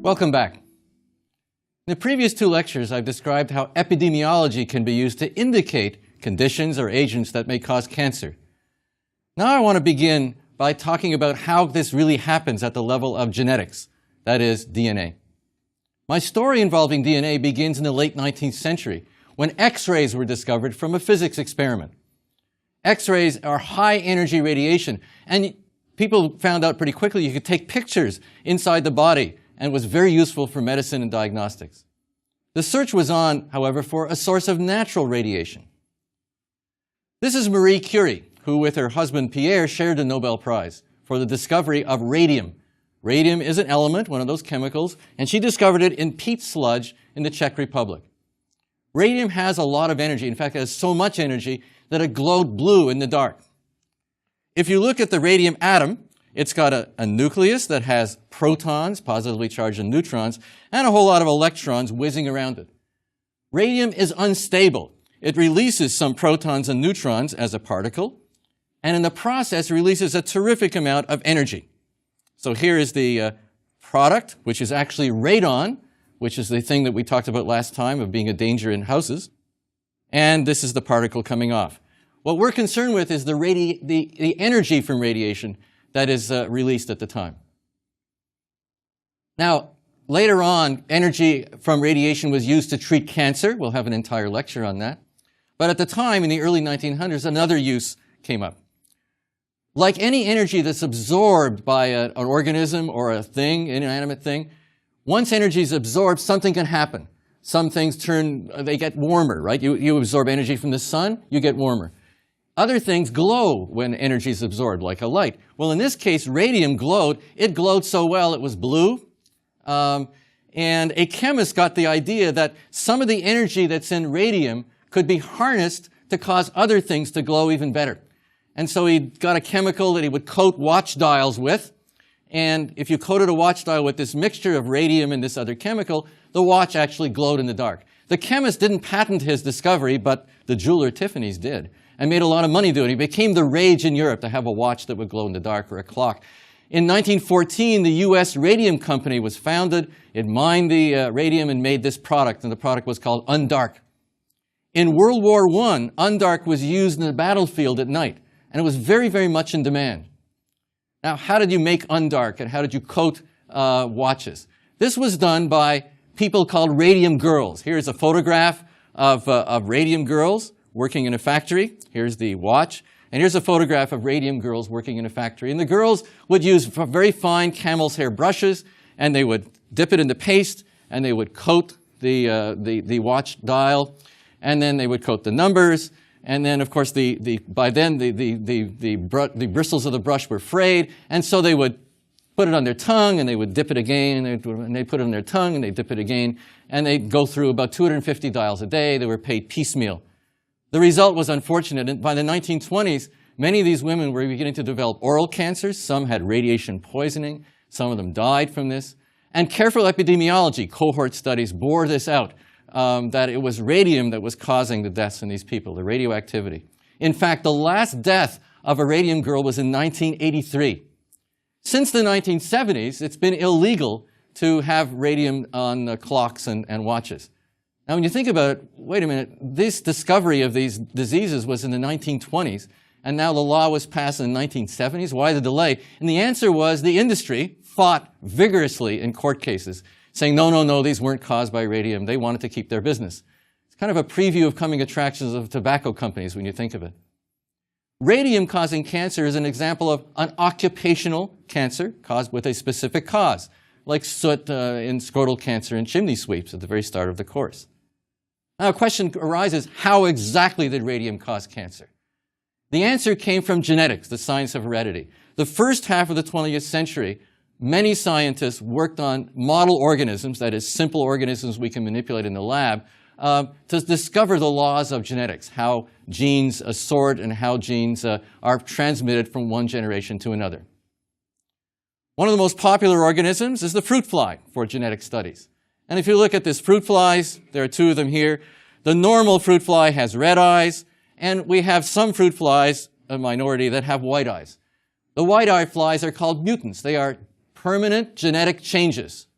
Welcome back. In the previous two lectures, I've described how epidemiology can be used to indicate conditions or agents that may cause cancer. Now I want to begin by talking about how this really happens at the level of genetics, that is, DNA. My story involving DNA begins in the late 19th century, when X-rays were discovered from a physics experiment. X-rays are high-energy radiation, and people found out pretty quickly you could take pictures inside the body, and was very useful for medicine and diagnostics. The search was on, however, for a source of natural radiation. This is Marie Curie, who with her husband Pierre shared the Nobel Prize for the discovery of radium. Radium is an element, one of those chemicals, and she discovered it in peat sludge in the Czech Republic. Radium has a lot of energy. In fact, it has so much energy that it glowed blue in the dark. If you look at the radium atom, it's got a nucleus that has protons, positively charged, and neutrons, and a whole lot of electrons whizzing around it. Radium is unstable. It releases some protons and neutrons as a particle, and in the process releases a terrific amount of energy. So here is the product, which is actually radon, which is the thing that we talked about last time of being a danger in houses. And this is the particle coming off. What we're concerned with is the energy from radiation that is released at the time. Now, later on, energy from radiation was used to treat cancer. We'll have an entire lecture on that. But at the time, in the early 1900s, another use came up. Like any energy that's absorbed by an organism or a thing, an inanimate thing, once energy is absorbed, something can happen. Some things they get warmer, right? You absorb energy from the sun, you get warmer. Other things glow when energy is absorbed, like a light. Well, in this case, radium glowed. It glowed so well it was blue. And a chemist got the idea that some of the energy that's in radium could be harnessed to cause other things to glow even better. And so he got a chemical that he would coat watch dials with. And if you coated a watch dial with this mixture of radium and this other chemical, the watch actually glowed in the dark. The chemist didn't patent his discovery, but the jeweler Tiffany's did, and made a lot of money doing it. It became the rage in Europe to have a watch that would glow in the dark, or a clock. In 1914, the U.S. Radium Company was founded. It mined the radium and made this product, and the product was called Undark. In World War I, Undark was used in the battlefield at night, and it was very, very much in demand. Now, how did you make Undark, and how did you coat watches? This was done by people called radium girls. Here's a photograph of radium girls working in a factory. Here's the watch. And here's a photograph of radium girls working in a factory. And the girls would use very fine camel's hair brushes, and they would dip it in the paste, and they would coat the watch dial, and then they would coat the numbers. And then, of course, by then, the bristles of the brush were frayed, and so they would put it on their tongue, and they would dip it again, and they'd put it on their tongue, and they'd dip it again, and they'd go through about 250 dials a day. They were paid piecemeal. The result was unfortunate, and by the 1920s, many of these women were beginning to develop oral cancers. Some had radiation poisoning. Some of them died from this. And careful epidemiology, cohort studies, bore this out, that it was radium that was causing the deaths in these people, the radioactivity. In fact, the last death of a radium girl was in 1983. Since the 1970s, it's been illegal to have radium on clocks and watches. Now, when you think about it, wait a minute, this discovery of these diseases was in the 1920s, and now the law was passed in the 1970s. Why the delay? And the answer was the industry fought vigorously in court cases, saying, no, no, no, these weren't caused by radium. They wanted to keep their business. It's kind of a preview of coming attractions of tobacco companies when you think of it. Radium causing cancer is an example of an occupational cancer caused with a specific cause, like soot in scrotal cancer and chimney sweeps at the very start of the course. Now, a question arises, how exactly did radium cause cancer? The answer came from genetics, the science of heredity. The first half of the 20th century, many scientists worked on model organisms, that is, simple organisms we can manipulate in the lab, to discover the laws of genetics, how genes sort and how genes are transmitted from one generation to another. One of the most popular organisms is the fruit fly for genetic studies. And if you look at this fruit flies, there are two of them here. The normal fruit fly has red eyes, and we have some fruit flies, a minority, that have white eyes. The white eye flies are called mutants. They are permanent genetic changes.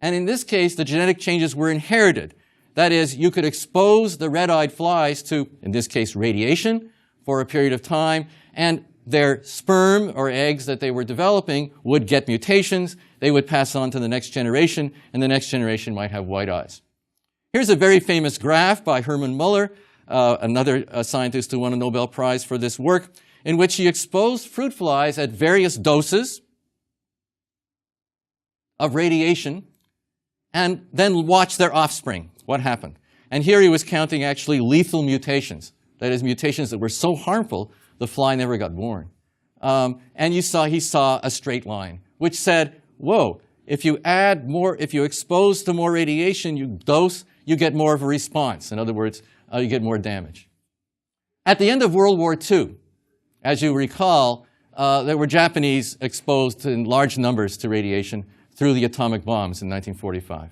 And in this case, the genetic changes were inherited. That is, you could expose the red-eyed flies to, in this case, radiation for a period of time, and their sperm or eggs that they were developing would get mutations. They would pass on to the next generation, and the next generation might have white eyes. Here's a very famous graph by Hermann Müller, another scientist who won a Nobel Prize for this work, in which he exposed fruit flies at various doses of radiation and then watched their offspring, what happened. And here he was counting actually lethal mutations, that is, mutations that were so harmful the fly never got born. And he saw a straight line, which said, whoa, if you expose to more radiation, you dose, you get more of a response. In other words, you get more damage. At the end of World War II, as you recall, there were Japanese exposed in large numbers to radiation through the atomic bombs in 1945.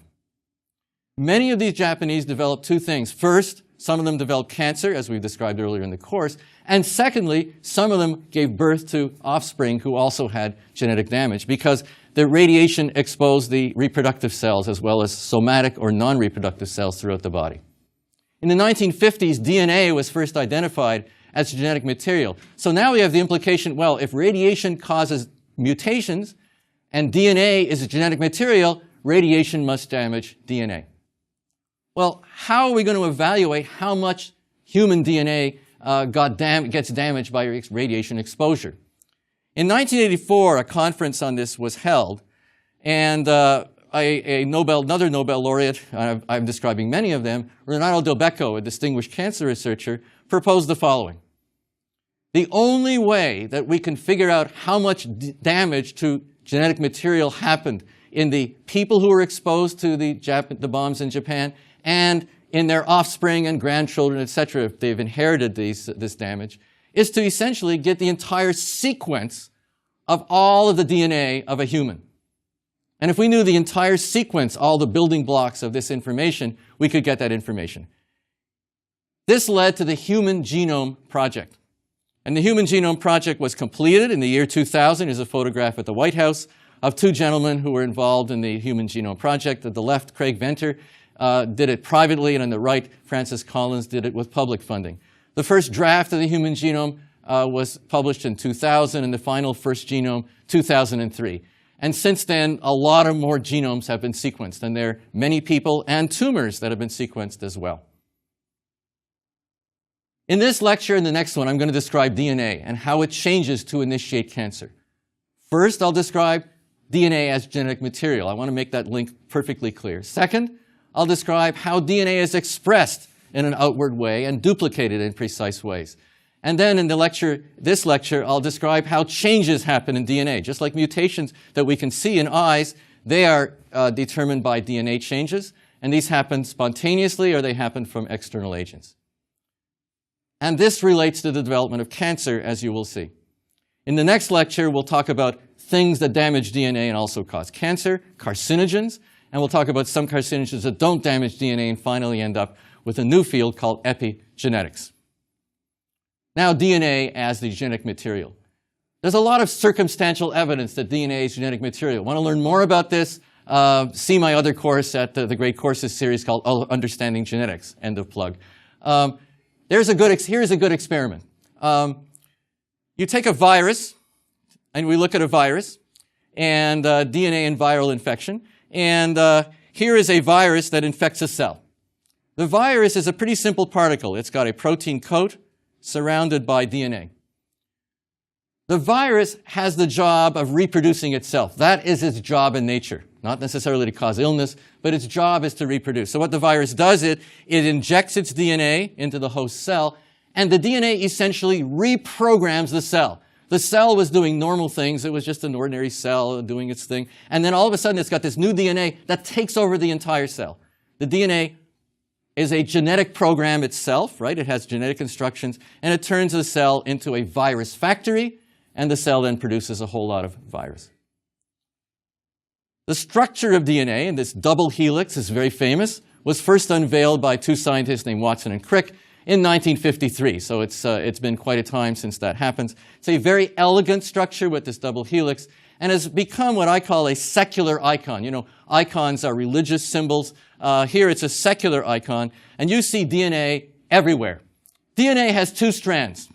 Many of these Japanese developed two things. First, some of them developed cancer, as we've described earlier in the course. And secondly, some of them gave birth to offspring who also had genetic damage because the radiation exposed the reproductive cells as well as somatic or non-reproductive cells throughout the body. In the 1950s, DNA was first identified as genetic material. So now we have the implication, well, if radiation causes mutations and DNA is a genetic material, radiation must damage DNA. Well, how are we going to evaluate how much human DNA gets damaged by radiation exposure? In 1984, a conference on this was held, and another Nobel laureate, I'm describing many of them, Renato Del Becco, a distinguished cancer researcher, proposed the following. The only way that we can figure out how much damage to genetic material happened in the people who were exposed to the bombs in Japan and in their offspring and grandchildren, etc., if they've inherited this damage, is to essentially get the entire sequence of all of the DNA of a human. And if we knew the entire sequence, all the building blocks of this information, we could get that information. This led to the Human Genome Project. And the Human Genome Project was completed in the year 2000. There's a photograph at the White House of two gentlemen who were involved in the Human Genome Project. At the left, Craig Venter did it privately, and on the right, Francis Collins did it with public funding. The first draft of the Human Genome was published in 2000, and the final first genome, 2003. And since then, a lot of more genomes have been sequenced, and there are many people and tumors that have been sequenced as well. In this lecture and the next one, I'm going to describe DNA and how it changes to initiate cancer. First, I'll describe DNA as genetic material. I want to make that link perfectly clear. Second, I'll describe how DNA is expressed in an outward way and duplicated in precise ways. And then in this lecture, I'll describe how changes happen in DNA. Just like mutations that we can see in eyes, they are determined by DNA changes, and these happen spontaneously or they happen from external agents. And this relates to the development of cancer, as you will see. In the next lecture, we'll talk about things that damage DNA and also cause cancer, carcinogens, and we'll talk about some carcinogens that don't damage DNA and finally end up with a new field called epigenetics. Now, DNA as the genetic material. There's a lot of circumstantial evidence that DNA is genetic material. Want to learn more about this? See my other course at the Great Courses series called Understanding Genetics, end of plug. Here's a good experiment. You take a virus, and we look at a virus, and DNA and viral infection, and here is a virus that infects a cell. The virus is a pretty simple particle. It's got a protein coat surrounded by DNA. The virus has the job of reproducing itself. That is its job in nature. Not necessarily to cause illness, but its job is to reproduce. So what the virus does, it injects its DNA into the host cell, and the DNA essentially reprograms the cell. The cell was doing normal things. It was just an ordinary cell doing its thing. And then all of a sudden, it's got this new DNA that takes over the entire cell. The DNA is a genetic program itself, right? It has genetic instructions, and it turns the cell into a virus factory, and the cell then produces a whole lot of virus. The structure of DNA, and this double helix is very famous, was first unveiled by two scientists named Watson and Crick in 1953. So it's been quite a time since that happens. It's a very elegant structure with this double helix, and has become what I call a secular icon. You know, icons are religious symbols. Here it's a secular icon, and you see DNA everywhere. DNA has two strands,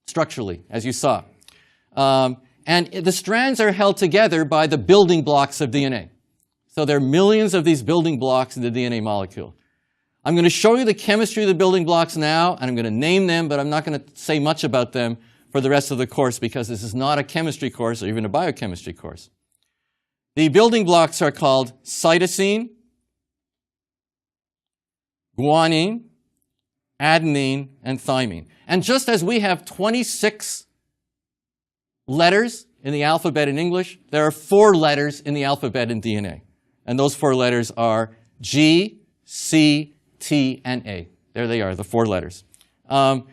structurally, as you saw. And the strands are held together by the building blocks of DNA. So there are millions of these building blocks in the DNA molecule. I'm going to show you the chemistry of the building blocks now, and I'm going to name them, but I'm not going to say much about them for the rest of the course because this is not a chemistry course or even a biochemistry course. The building blocks are called cytosine, guanine, adenine, and thymine. And just as we have 26 letters in the alphabet in English, there are 4 letters in the alphabet in DNA. And those 4 letters are G, C, T, and A. There they are, the 4 letters. And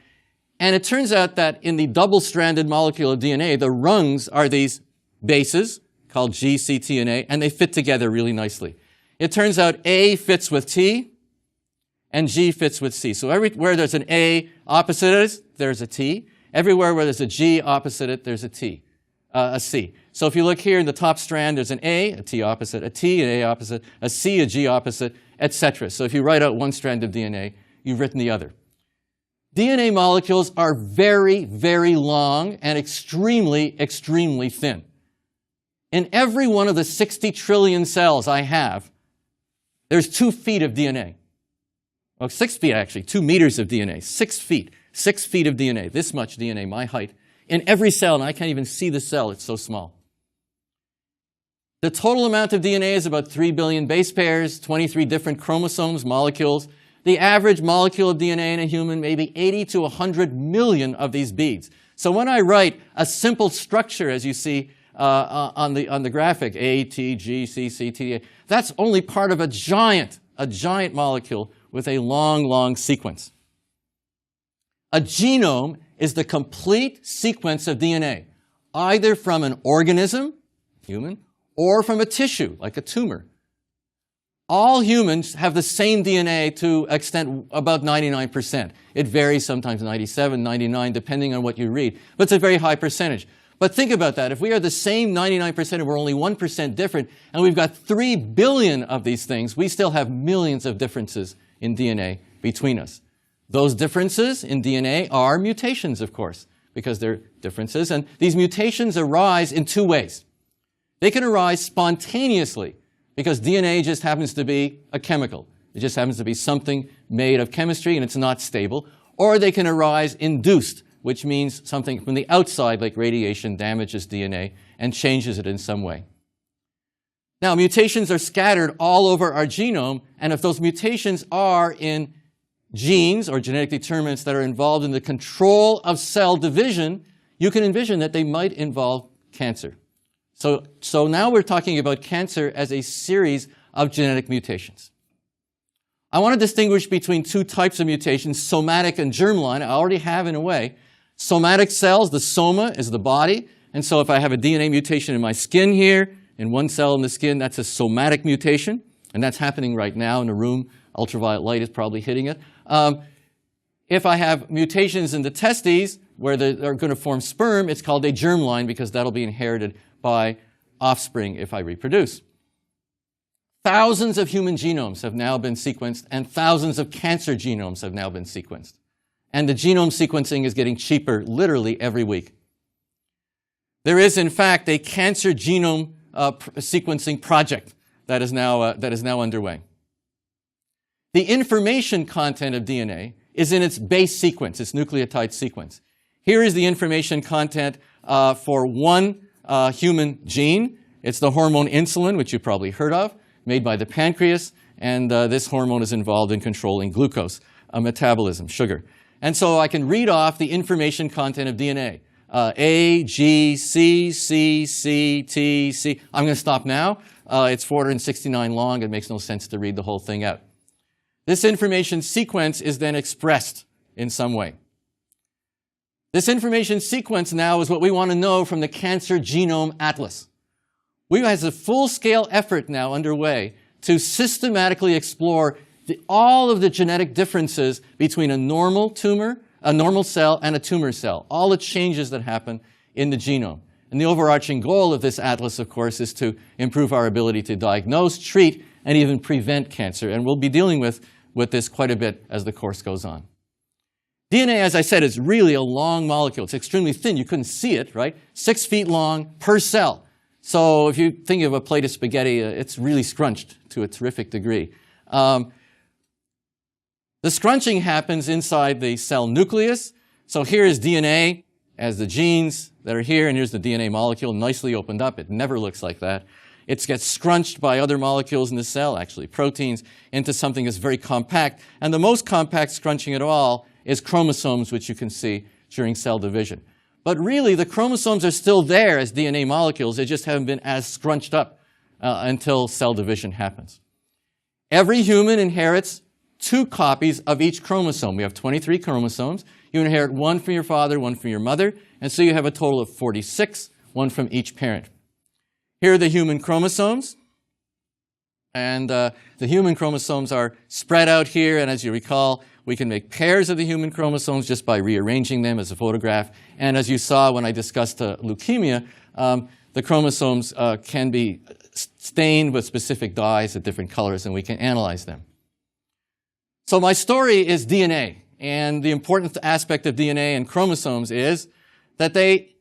it turns out that in the double-stranded molecule of DNA, the rungs are these bases called G, C, T, and A, and they fit together really nicely. It turns out A fits with T, and G fits with C. So everywhere there's an A opposite it, there's a T. Everywhere where there's a G opposite it, there's a C. So if you look here in the top strand, there's an A T opposite, a T, an A opposite, a C, a G opposite, etc. So if you write out one strand of DNA, you've written the other. DNA molecules are very, very long and extremely, extremely thin. In every one of the 60 trillion cells I have, there's 2 feet of DNA. Well, 6 feet actually, 2 meters of DNA, 6 feet. 6 feet of DNA, this much DNA, my height, in every cell, and I can't even see the cell, it's so small. The total amount of DNA is about 3 billion base pairs, 23 different chromosomes, molecules. The average molecule of DNA in a human may be 80 to 100 million of these beads. So when I write a simple structure, as you see on the graphic, A, T, G, C, C, T, A, that's only part of a giant molecule with a long, long sequence. A genome is the complete sequence of DNA, either from an organism, human, or from a tissue, like a tumor. All humans have the same DNA to extent about 99%. It varies, sometimes 97, 99, depending on what you read, but it's a very high percentage. But think about that. If we are the same 99% and we're only 1% different, and we've got 3 billion of these things, we still have millions of differences in DNA between us. Those differences in DNA are mutations, of course, because they're differences. And these mutations arise in 2 ways. They can arise spontaneously, because DNA just happens to be a chemical. It just happens to be something made of chemistry, and it's not stable. Or they can arise induced, which means something from the outside, like radiation, damages DNA and changes it in some way. Now, mutations are scattered all over our genome, and if those mutations are in genes or genetic determinants that are involved in the control of cell division, you can envision that they might involve cancer. So now we're talking about cancer as a series of genetic mutations. I want to distinguish between 2 types of mutations, somatic and germline. I already have in a way. Somatic cells, the soma is the body, and so if I have a DNA mutation in my skin here, in one cell in the skin, that's a somatic mutation, and that's happening right now in a room. Ultraviolet light is probably hitting it. If I have mutations in the testes, where they're going to form sperm, it's called a germline because that'll be inherited by offspring if I reproduce. Thousands of human genomes have now been sequenced, and thousands of cancer genomes have now been sequenced. And the genome sequencing is getting cheaper literally every week. There is, in fact, a cancer genome sequencing project that is now underway. The information content of DNA is in its base sequence, its nucleotide sequence. Here is the information content for one human gene. It's the hormone insulin, which you've probably heard of, made by the pancreas, and this hormone is involved in controlling glucose metabolism, sugar. And so I can read off the information content of DNA. A, G, C, C, C, T, C. I'm going to stop now. It's 469 long. It makes no sense to read the whole thing out. This information sequence is then expressed in some way. This information sequence now is what we want to know from the Cancer Genome Atlas. We have a full-scale effort now underway to systematically explore all of the genetic differences between a normal tumor, a normal cell, and a tumor cell, all the changes that happen in the genome. And the overarching goal of this atlas, of course, is to improve our ability to diagnose, treat, and even prevent cancer. And we'll be dealing with this quite a bit as the course goes on. DNA, as I said, is really a long molecule. It's extremely thin. You couldn't see it, right? 6 feet long per cell. So if you think of a plate of spaghetti, it's really scrunched to a terrific degree. The scrunching happens inside the cell nucleus. So here is DNA as the genes that are here, and here's the DNA molecule nicely opened up. It never looks like that. It gets scrunched by other molecules in the cell, actually proteins, into something that's very compact. And the most compact scrunching at all is chromosomes, which you can see during cell division. But really, the chromosomes are still there as DNA molecules. They just haven't been as scrunched up until cell division happens. Every human inherits 2 copies of each chromosome. We have 23 chromosomes. You inherit 1 from your father, 1 from your mother, and so you have a total of 46, 1 from each parent. Here are the human chromosomes. And the human chromosomes are spread out here, and as you recall, we can make pairs of the human chromosomes just by rearranging them as a photograph. And as you saw when I discussed leukemia, the chromosomes can be stained with specific dyes of different colors, and we can analyze them. So my story is DNA, and the important aspect of DNA and chromosomes is that they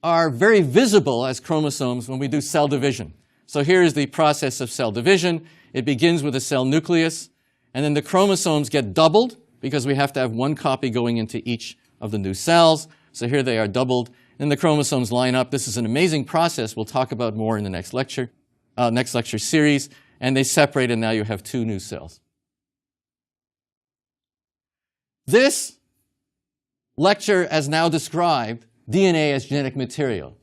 are very visible as chromosomes when we do cell division. So here is the process of cell division. It begins with a cell nucleus, and then the chromosomes get doubled because we have to have 1 copy going into each of the new cells. So here they are doubled, and the chromosomes line up. This is an amazing process we'll talk about more in the next lecture series, and they separate, and now you have 2 new cells. This lecture has now described DNA as genetic material.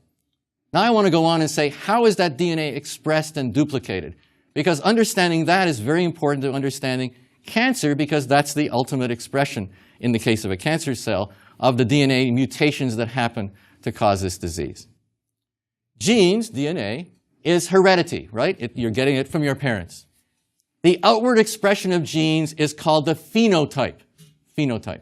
Now I want to go on and say, how is that DNA expressed and duplicated? Because understanding that is very important to understanding cancer, because that's the ultimate expression, in the case of a cancer cell, of the DNA mutations that happen to cause this disease. Genes, DNA, is heredity, right? You're getting it from your parents. The outward expression of genes is called the phenotype. Phenotype.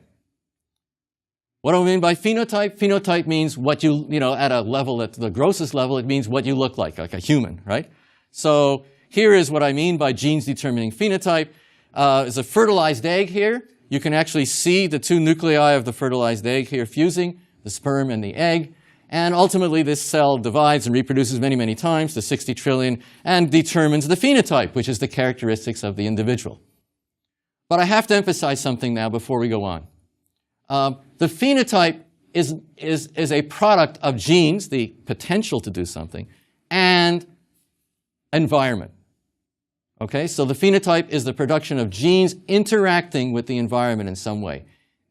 What do I mean by phenotype? Phenotype means what you know, at a level, at the grossest level, it means what you look like a human, right? So here is what I mean by genes determining phenotype. Is a fertilized egg here. You can actually see the 2 nuclei of the fertilized egg here fusing, the sperm and the egg. And ultimately, this cell divides and reproduces many, many times to 60 trillion and determines the phenotype, which is the characteristics of the individual. But I have to emphasize something now before we go on. The phenotype is a product of genes, the potential to do something, and environment. Okay, so the phenotype is the production of genes interacting with the environment in some way.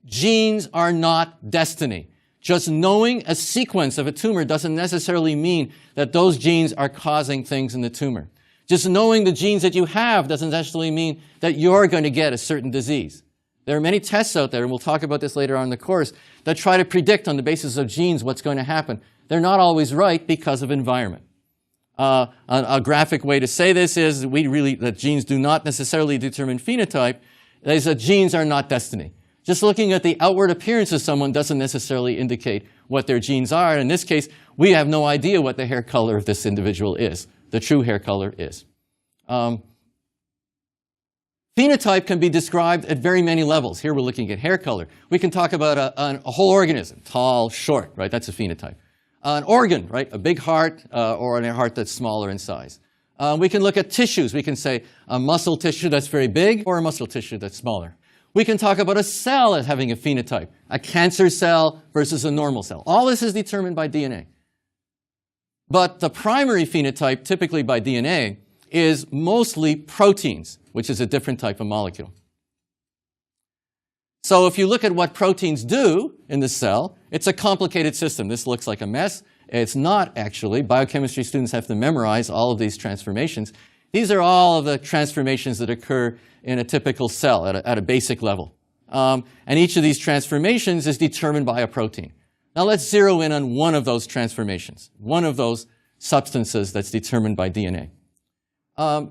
Genes are not destiny. Just knowing a sequence of a tumor doesn't necessarily mean that those genes are causing things in the tumor. Just knowing the genes that you have doesn't necessarily mean that you're going to get a certain disease. There are many tests out there, and we'll talk about this later on in the course, that try to predict on the basis of genes what's going to happen. They're not always right because of environment. A graphic way to say this is that genes do not necessarily determine phenotype. That is, that genes are not destiny. Just looking at the outward appearance of someone doesn't necessarily indicate what their genes are. In this case, we have no idea what the hair color of this individual is. The true hair color is. Phenotype can be described at very many levels. Here we're looking at hair color. We can talk about a whole organism, tall, short, right? That's a phenotype. An organ, right? A big heart or a heart that's smaller in size. We can look at tissues. We can say a muscle tissue that's very big or a muscle tissue that's smaller. We can talk about a cell as having a phenotype, a cancer cell versus a normal cell. All this is determined by DNA. But the primary phenotype, typically by DNA, is mostly proteins, which is a different type of molecule. So if you look at what proteins do in the cell, it's a complicated system. This looks like a mess. It's not actually. Biochemistry students have to memorize all of these transformations. These are all of the transformations that occur in a typical cell at a basic level. And each of these transformations is determined by a protein. Now let's zero in on one of those transformations, one of those substances that's determined by DNA.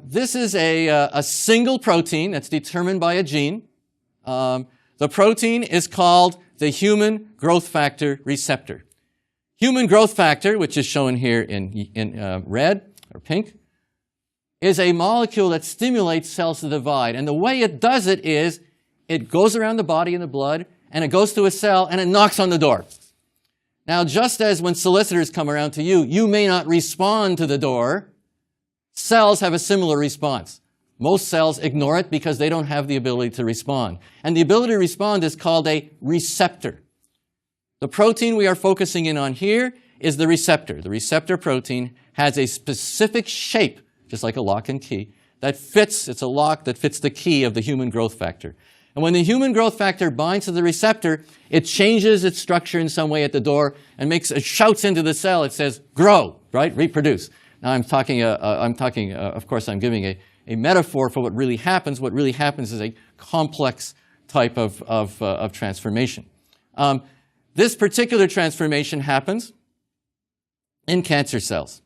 This is a single protein that's determined by a gene. The protein is called the human growth factor receptor. Human growth factor, which is shown here in red or pink, is a molecule that stimulates cells to divide. And the way it does it is it goes around the body in the blood, and it goes to a cell, and it knocks on the door. Now, just as when solicitors come around to you, you may not respond to the door, cells have a similar response. Most cells ignore it because they don't have the ability to respond. And the ability to respond is called a receptor. The protein we are focusing in on here is the receptor. The receptor protein has a specific shape, just like a lock and key, that fits, it's a lock that fits the key of the human growth factor. And when the human growth factor binds to the receptor, it changes its structure in some way at the door and it shouts into the cell. It says, grow, right? Reproduce. Now of course, I'm giving a metaphor for what really happens. What really happens is a complex type of transformation. This particular transformation happens in cancer cells.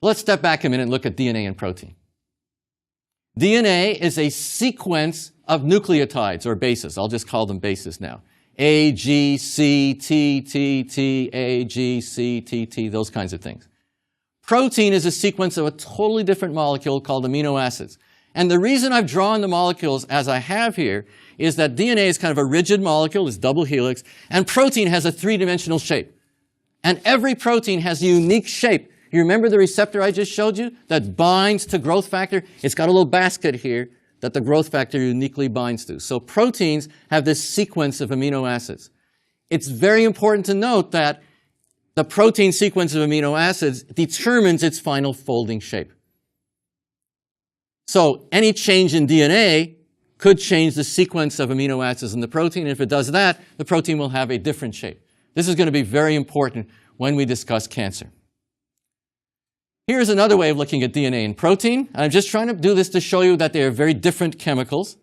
Let's step back a minute and look at DNA and protein. DNA is a sequence of nucleotides or bases. I'll just call them bases now. A, G, C, T, T, T, A, G, C, T, T, those kinds of things. Protein is a sequence of a totally different molecule called amino acids. And the reason I've drawn the molecules as I have here is that DNA is kind of a rigid molecule, it's double helix, and protein has a three-dimensional shape. And every protein has a unique shape. You remember the receptor I just showed you that binds to growth factor? It's got a little basket here that the growth factor uniquely binds to. So proteins have this sequence of amino acids. It's very important to note that the protein sequence of amino acids determines its final folding shape. So any change in DNA could change the sequence of amino acids in the protein. And if it does that, the protein will have a different shape. This is going to be very important when we discuss cancer. Here's another way of looking at DNA and protein. I'm just trying to do this to show you that they are very different chemicals.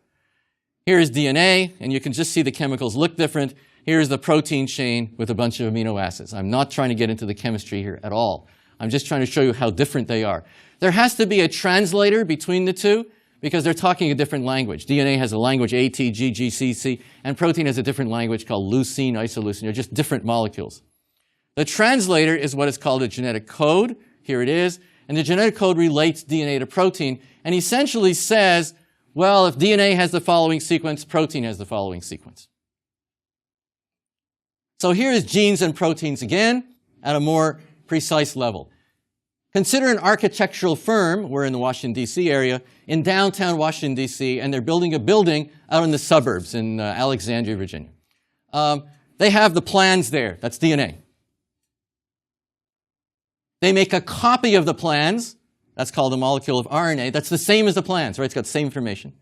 Here is DNA, and you can just see the chemicals look different. Here's the protein chain with a bunch of amino acids. I'm not trying to get into the chemistry here at all. I'm just trying to show you how different they are. There has to be a translator between the two because they're talking a different language. DNA has a language A, T, G, G, C, C, and protein has a different language called leucine, isoleucine. They're just different molecules. The translator is what is called a genetic code. Here it is. And the genetic code relates DNA to protein and essentially says, well, if DNA has the following sequence, protein has the following sequence. So here is genes and proteins again at a more precise level. Consider an architectural firm, we're in the Washington, D.C. area, in downtown Washington, D.C., and they're building a building out in the suburbs in Alexandria, Virginia. They have the plans there. That's DNA. They make a copy of the plans. That's called a molecule of RNA. That's the same as the plans, right? It's got the same information.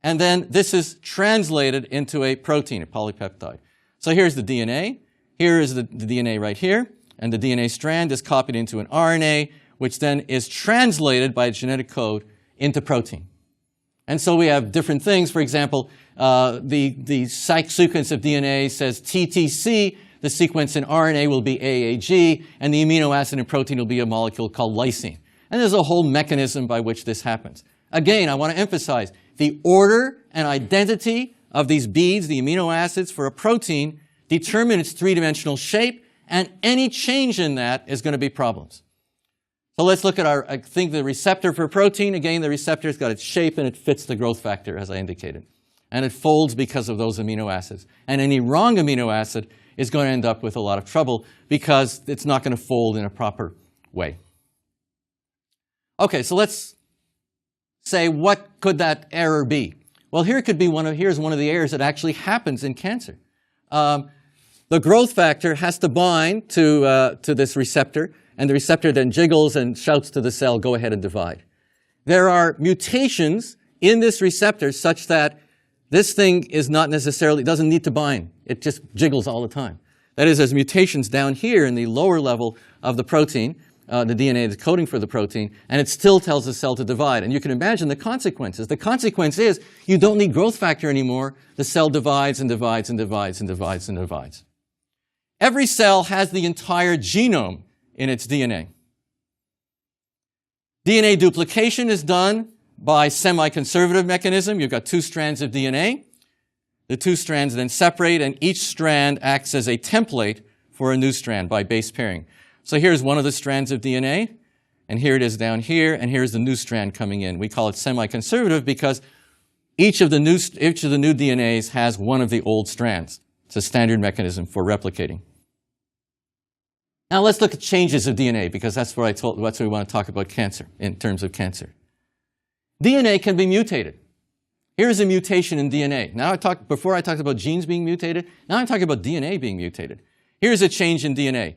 And then this is translated into a protein, a polypeptide. So here's the DNA. Here is the DNA right here. And the DNA strand is copied into an RNA, which then is translated by a genetic code into protein. And so we have different things. For example, the sequence of DNA says TTC. The sequence in RNA will be AAG, and the amino acid in protein will be a molecule called lysine. And there's a whole mechanism by which this happens. Again, I want to emphasize the order and identity of these beads, the amino acids for a protein, determine its three-dimensional shape, and any change in that is going to be problems. So let's look at the receptor for protein. Again, the receptor's got its shape and it fits the growth factor, as I indicated. And it folds because of those amino acids. And any wrong amino acid is going to end up with a lot of trouble because it's not going to fold in a proper way. Okay, so let's say, what could that error be? Well, here's one of the errors that actually happens in cancer. The growth factor has to bind to this receptor, and the receptor then jiggles and shouts to the cell, go ahead and divide. There are mutations in this receptor such that this thing doesn't need to bind. It just jiggles all the time. That is, there's mutations down here in the lower level of the protein, the DNA is coding for the protein, and it still tells the cell to divide. And you can imagine the consequences. The consequence is you don't need growth factor anymore. The cell divides and divides and divides and divides and divides. Every cell has the entire genome in its DNA. DNA duplication is done by semi-conservative mechanism. You've got two strands of DNA. The two strands then separate, and each strand acts as a template for a new strand by base pairing. So here's one of the strands of DNA, and here it is down here, and here's the new strand coming in. We call it semi-conservative because each of the new DNAs has one of the old strands. It's a standard mechanism for replicating. Now let's look at changes of DNA, because that's what we want to talk about cancer, in terms of cancer. DNA can be mutated. Here's a mutation in DNA. Before I talked about genes being mutated, now I'm talking about DNA being mutated. Here's a change in DNA.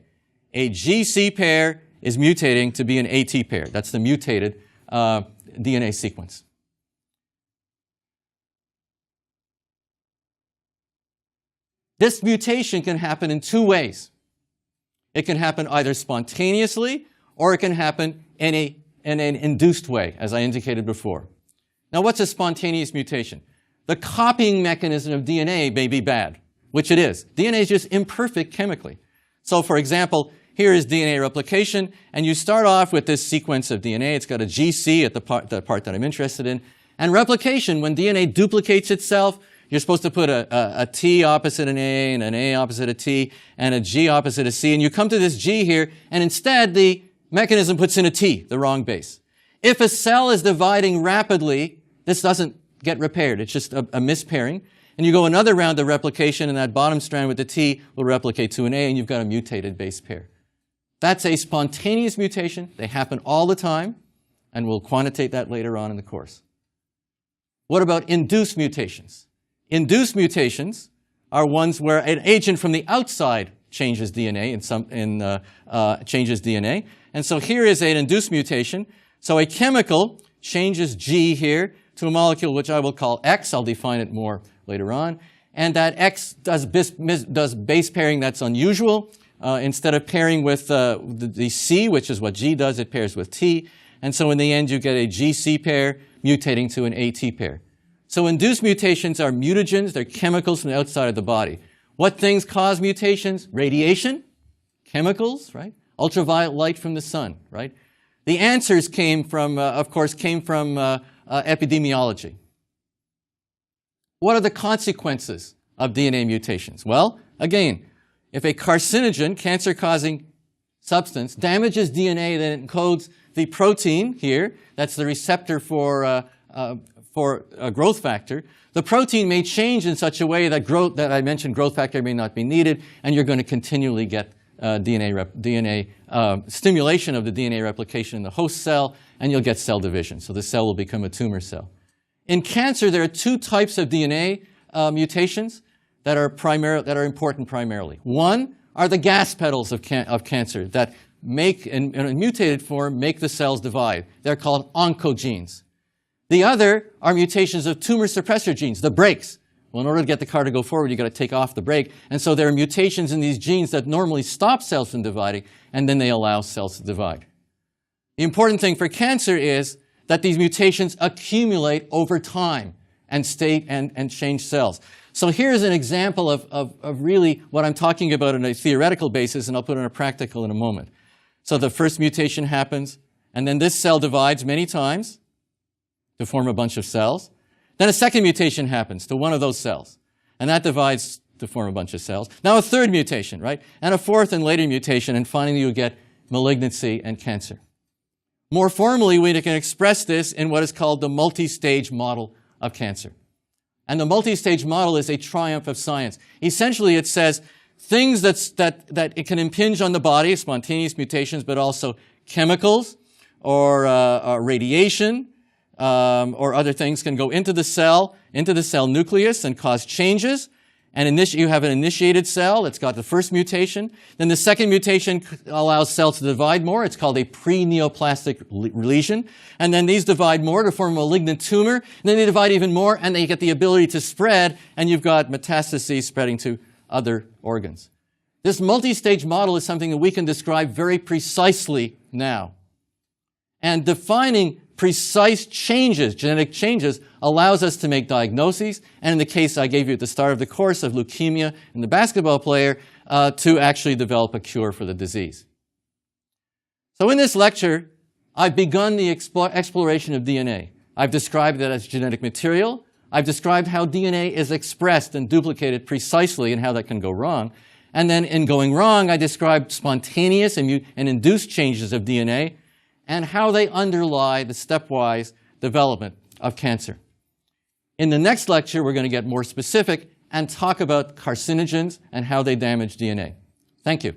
A GC pair is mutating to be an AT pair. That's the mutated DNA sequence. This mutation can happen in two ways. It can happen either spontaneously, or it can happen in an induced way, as I indicated before. Now, what's a spontaneous mutation? The copying mechanism of DNA may be bad, which it is. DNA is just imperfect chemically. So, for example, here is DNA replication, and you start off with this sequence of DNA. It's got a GC at the part that I'm interested in. And replication, when DNA duplicates itself, you're supposed to put a T opposite an A, and an A opposite a T, and a G opposite a C, and you come to this G here, and instead the mechanism puts in a T, the wrong base. If a cell is dividing rapidly, this doesn't get repaired. It's just a mispairing. And you go another round of replication, and that bottom strand with the T will replicate to an A, and you've got a mutated base pair. That's a spontaneous mutation. They happen all the time, and we'll quantitate that later on in the course. What about induced mutations? Induced mutations are ones where an agent from the outside changes DNA, changes DNA. And so here is an induced mutation. So a chemical changes G here to a molecule which I will call X. I'll define it more later on. And that X does base pairing that's unusual. Instead of pairing with the C, which is what G does, it pairs with T. And so in the end, you get a GC pair mutating to an AT pair. So induced mutations are mutagens. They're chemicals from the outside of the body. What things cause mutations? Radiation, chemicals, right? Ultraviolet light from the sun, right? The answers came from epidemiology. What are the consequences of DNA mutations? Well, again, if a carcinogen, cancer-causing substance, damages DNA that encodes the protein here, that's the receptor for a growth factor, the protein may change in such a way that I mentioned growth factor may not be needed, and you're going to continually get stimulation of the DNA replication in the host cell, and you'll get cell division. So the cell will become a tumor cell. In cancer, there are two types of DNA mutations that are important primarily. One are the gas pedals of cancer that make, in a mutated form, make the cells divide. They're called oncogenes. The other are mutations of tumor suppressor genes, the brakes. Well, in order to get the car to go forward, you've got to take off the brake. And so there are mutations in these genes that normally stop cells from dividing, and then they allow cells to divide. The important thing for cancer is that these mutations accumulate over time and change cells. So here's an example of really what I'm talking about on a theoretical basis, and I'll put it on a practical in a moment. So the first mutation happens, and then this cell divides many times to form a bunch of cells. Then a second mutation happens to one of those cells, and that divides to form a bunch of cells. Now a third mutation, right? And a fourth and later mutation, and finally you get malignancy and cancer. More formally, we can express this in what is called the multi-stage model of cancer. And the multi-stage model is a triumph of science. Essentially, it says things that it can impinge on the body, spontaneous mutations, but also chemicals or radiation, or other things can go into the cell nucleus and cause changes. And you have an initiated cell that's got the first mutation. Then the second mutation allows cells to divide more. It's called a pre-neoplastic lesion. And then these divide more to form a malignant tumor. And then they divide even more, and they get the ability to spread, and you've got metastases spreading to other organs. This multi-stage model is something that we can describe very precisely now. And defining precise changes, genetic changes, allows us to make diagnoses, and in the case I gave you at the start of the course of leukemia in the basketball player, to actually develop a cure for the disease. So in this lecture, I've begun the exploration of DNA. I've described it as genetic material. I've described how DNA is expressed and duplicated precisely and how that can go wrong. And then in Going Wrong, I described spontaneous and induced changes of DNA and how they underlie the stepwise development of cancer. In the next lecture, we're going to get more specific and talk about carcinogens and how they damage DNA. Thank you.